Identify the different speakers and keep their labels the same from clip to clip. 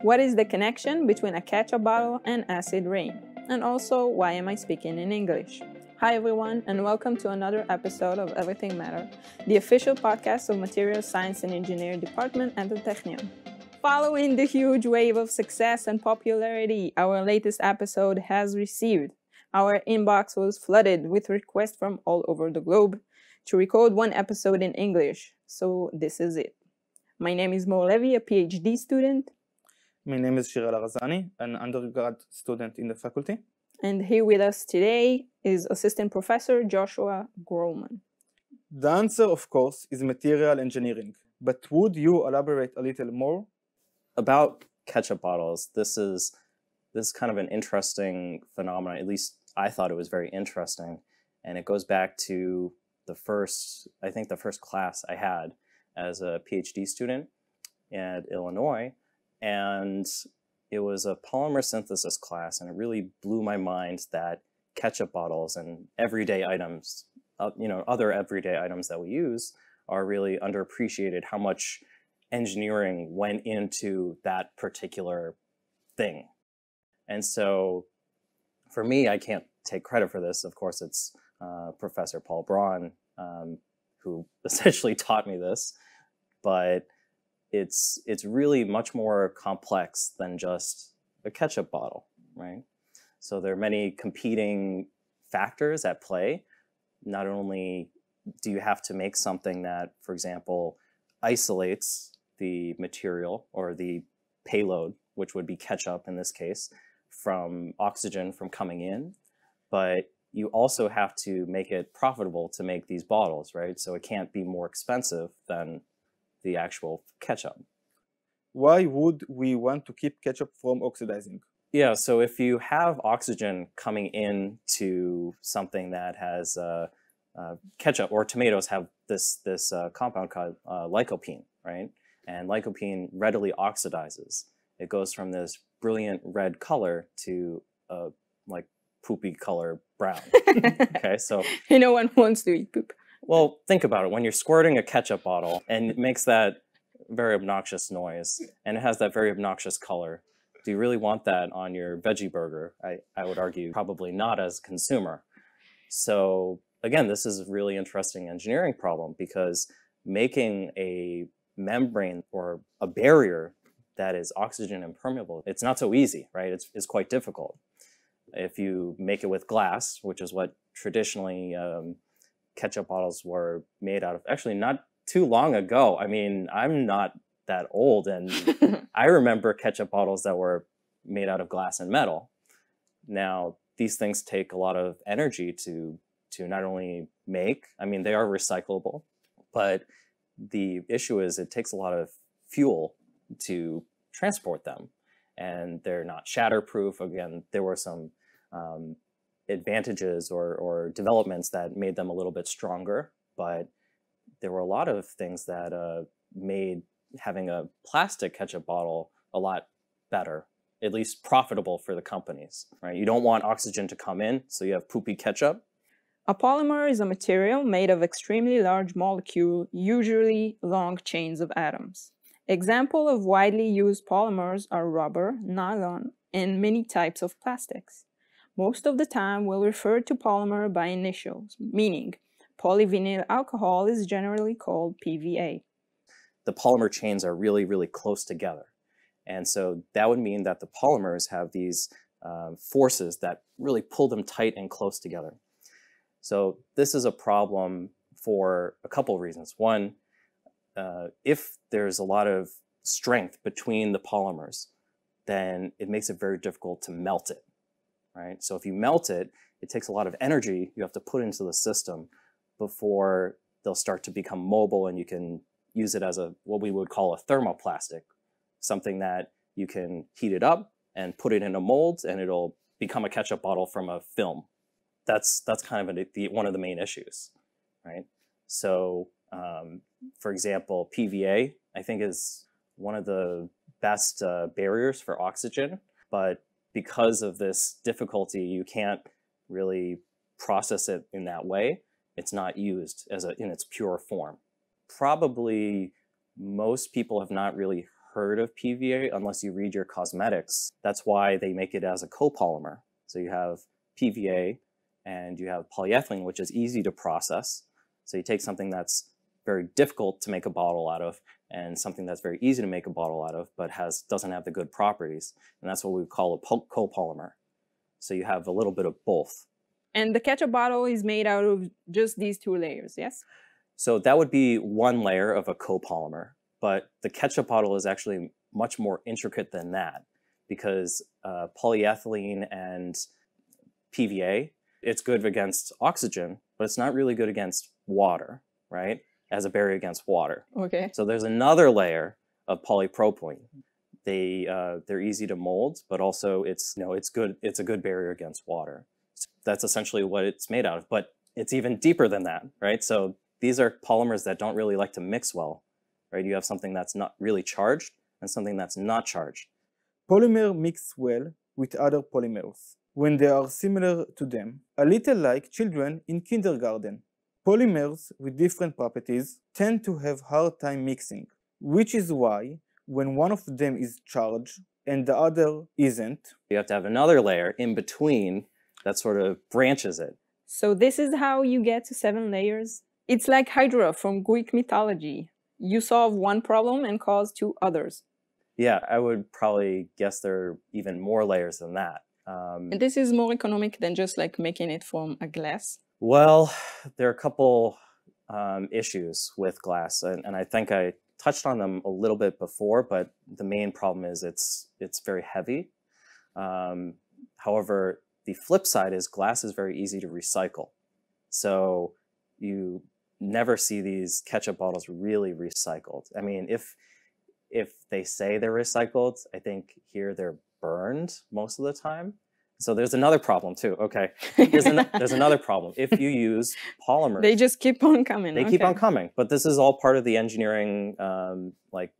Speaker 1: What is the connection between a ketchup bottle and acid rain? And also, why am I speaking in English? Hi everyone, and welcome to another episode of Everything Matter, the official podcast of Materials Science and Engineering Department at the Technion. Following the huge wave of success and popularity our latest episode has received, our inbox was flooded with requests from all over the globe to record one episode in English, so this is it. My name is Mo Levy, a PhD student.
Speaker 2: My name is Shirel Arazani, an undergrad student in the faculty.
Speaker 1: And here with us today is Assistant Professor Joshua Grolman.
Speaker 2: The answer, of course, is material engineering. But would you elaborate a little more?
Speaker 3: About ketchup bottles, this is kind of an interesting phenomenon. At least I thought it was very interesting. And it goes back to the first class I had as a PhD student at Illinois. And it was a polymer synthesis class, and it really blew my mind that ketchup bottles and everyday items, other everyday items that we use are really underappreciated, how much engineering went into that particular thing. And so for me, I can't take credit for this. Of course, it's Professor Paul Braun who essentially taught me this, but it's really much more complex than just a ketchup bottle, right? So there are many competing factors at play. Not only do you have to make something that, for example, isolates the material or the payload, which would be ketchup in this case, from oxygen from coming in, but you also have to make it profitable to make these bottles, right? So it can't be more expensive than the actual ketchup.
Speaker 2: Why would we want to keep ketchup from oxidizing?
Speaker 3: Yeah, so if you have oxygen coming into something that has ketchup, or tomatoes have this compound called lycopene, right? And lycopene readily oxidizes. It goes from this brilliant red color to like poopy color brown. Okay, so
Speaker 1: No one wants to eat poop.
Speaker 3: Well, think about it. When you're squirting a ketchup bottle and it makes that very obnoxious noise and it has that very obnoxious color, do you really want that on your veggie burger? I would argue probably not as a consumer. So again, this is a really interesting engineering problem because making a membrane or a barrier that is oxygen impermeable, it's not so easy, right? It's quite difficult. If you make it with glass, which is what traditionally ketchup bottles were made out of. Actually, not too long ago. I mean, I'm not that old, and I remember ketchup bottles that were made out of glass and metal. Now, these things take a lot of energy to not only make, I mean, they are recyclable, but the issue is it takes a lot of fuel to transport them, and they're not shatterproof. Again, there were some advantages or developments that made them a little bit stronger, but there were a lot of things that made having a plastic ketchup bottle a lot better, at least profitable for the companies, right? You don't want oxygen to come in, so you have poopy ketchup.
Speaker 1: A polymer is a material made of extremely large molecules, usually long chains of atoms. Examples of widely used polymers are rubber, nylon, and many types of plastics. Most of the time, we'll refer to polymer by initials, meaning polyvinyl alcohol is generally called PVA.
Speaker 3: The polymer chains are really, really close together. And so that would mean that the polymers have these forces that really pull them tight and close together. So this is a problem for a couple of reasons. One, if there's a lot of strength between the polymers, then it makes it very difficult to melt it. Right? So if you melt it, it takes a lot of energy you have to put into the system before they'll start to become mobile and you can use it as what we would call a thermoplastic, something that you can heat it up and put it in a mold and it'll become a ketchup bottle from a film. That's kind of one of the main issues, right? So for example, PVA, I think is one of the best barriers for oxygen, but because of this difficulty, you can't really process it in that way. It's not used in its pure form. Probably most people have not really heard of PVA unless you read your cosmetics. That's why they make it as a copolymer. So you have PVA and you have polyethylene, which is easy to process. So you take something that's very difficult to make a bottle out of and something that's very easy to make a bottle out of, but doesn't have the good properties. And that's what we call a copolymer. So you have a little bit of both.
Speaker 1: And the ketchup bottle is made out of just these two layers, yes?
Speaker 3: So that would be one layer of a copolymer, but the ketchup bottle is actually much more intricate than that because polyethylene and PVA, it's good against oxygen, but it's not really good against water, right? As a barrier against water.
Speaker 1: Okay.
Speaker 3: So there's another layer of polypropylene. They're easy to mold, but also it's good. It's a good barrier against water. So that's essentially what it's made out of, but it's even deeper than that, right? So these are polymers that don't really like to mix well, right? You have something that's not really charged and something that's not charged.
Speaker 2: Polymer mix well with other polymers when they are similar to them, a little like children in kindergarten. Polymers with different properties tend to have hard time mixing, which is why when one of them is charged and the other isn't,
Speaker 3: you have to have another layer in between that sort of branches it.
Speaker 1: So this is how you get to 7 layers? It's like Hydra from Greek mythology. You solve one problem and cause 2 others.
Speaker 3: Yeah, I would probably guess there are even more layers than that.
Speaker 1: And this is more economic than just like making it from a glass?
Speaker 3: Well, there are a couple issues with glass, and I think I touched on them a little bit before, but the main problem is it's very heavy. However, the flip side is glass is very easy to recycle. So you never see these ketchup bottles really recycled. I mean, if they say they're recycled, I think here they're burned most of the time. So there's another problem too. Okay, there's another problem. If you use polymers,
Speaker 1: they just keep on coming.
Speaker 3: They keep on coming. But this is all part of the engineering, life.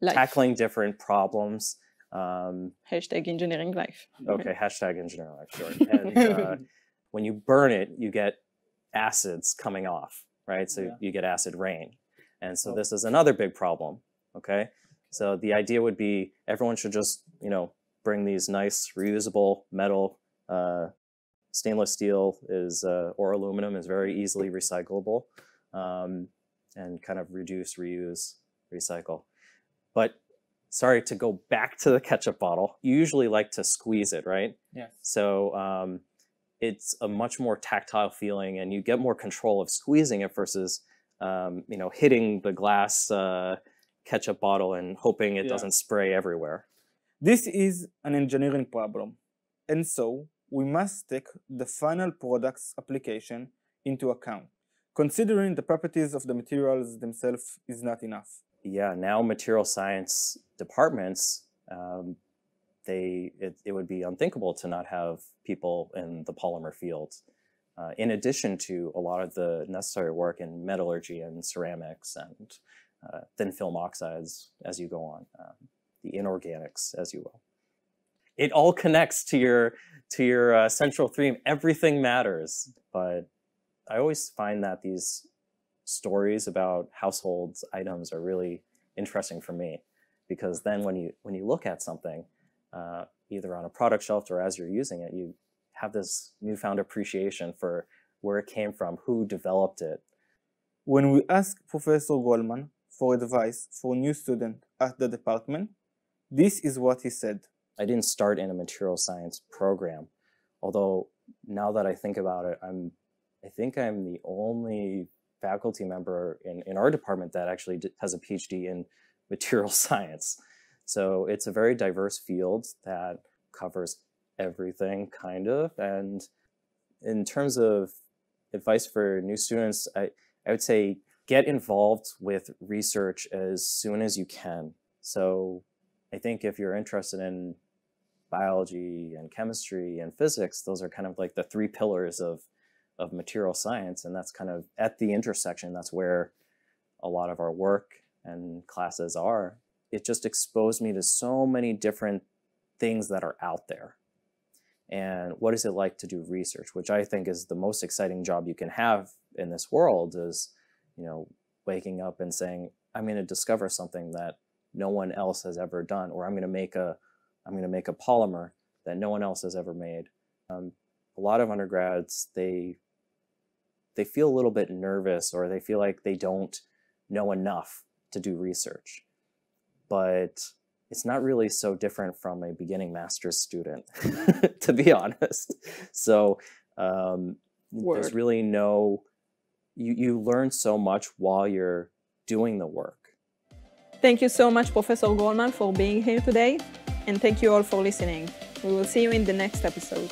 Speaker 3: Tackling different problems.
Speaker 1: Hashtag engineering life.
Speaker 3: Okay, hashtag engineering life, sure. And when you burn it, you get acids coming off, right? So you get acid rain. And so this is another big problem, okay? So the idea would be everyone should just, bring these nice reusable metal, stainless steel is, or aluminum is very easily recyclable, and kind of reduce, reuse, recycle. But sorry, to go back to the ketchup bottle, you usually like to squeeze it, right?
Speaker 2: Yeah.
Speaker 3: So it's a much more tactile feeling and you get more control of squeezing it versus, hitting the glass ketchup bottle and hoping it doesn't spray everywhere.
Speaker 2: This is an engineering problem, and so we must take the final product's application into account. Considering the properties of the materials themselves is not enough.
Speaker 3: Yeah, now material science departments, it would be unthinkable to not have people in the polymer field, in addition to a lot of the necessary work in metallurgy and ceramics and thin film oxides as you go on. The inorganics, as you will. It all connects to your central theme. Everything matters. But I always find that these stories about household items are really interesting for me, because then when you look at something, either on a product shelf or as you're using it, you have this newfound appreciation for where it came from, who developed it.
Speaker 2: When we asked Professor Grolman for advice for new students at the department, this is what he said.
Speaker 3: I didn't start in a material science program, although now that I think about it, I think I'm the only faculty member in our department that actually has a PhD in material science. So it's a very diverse field that covers everything, kind of. And in terms of advice for new students, I would say get involved with research as soon as you can. So I think if you're interested in biology and chemistry and physics, those are kind of like the 3 pillars of material science. And that's kind of at the intersection. That's where a lot of our work and classes are. It just exposed me to so many different things that are out there. And what is it like to do research, which I think is the most exciting job you can have in this world, is, waking up and saying, I'm going to discover something that no one else has ever done, or I'm going to make a polymer that no one else has ever made. A lot of undergrads, they feel a little bit nervous, or they feel like they don't know enough to do research. But it's not really so different from a beginning master's student, to be honest. So there's really no, you learn so much while you're doing the work.
Speaker 1: Thank you so much, Professor Grolman, for being here today. And thank you all for listening. We will see you in the next episode.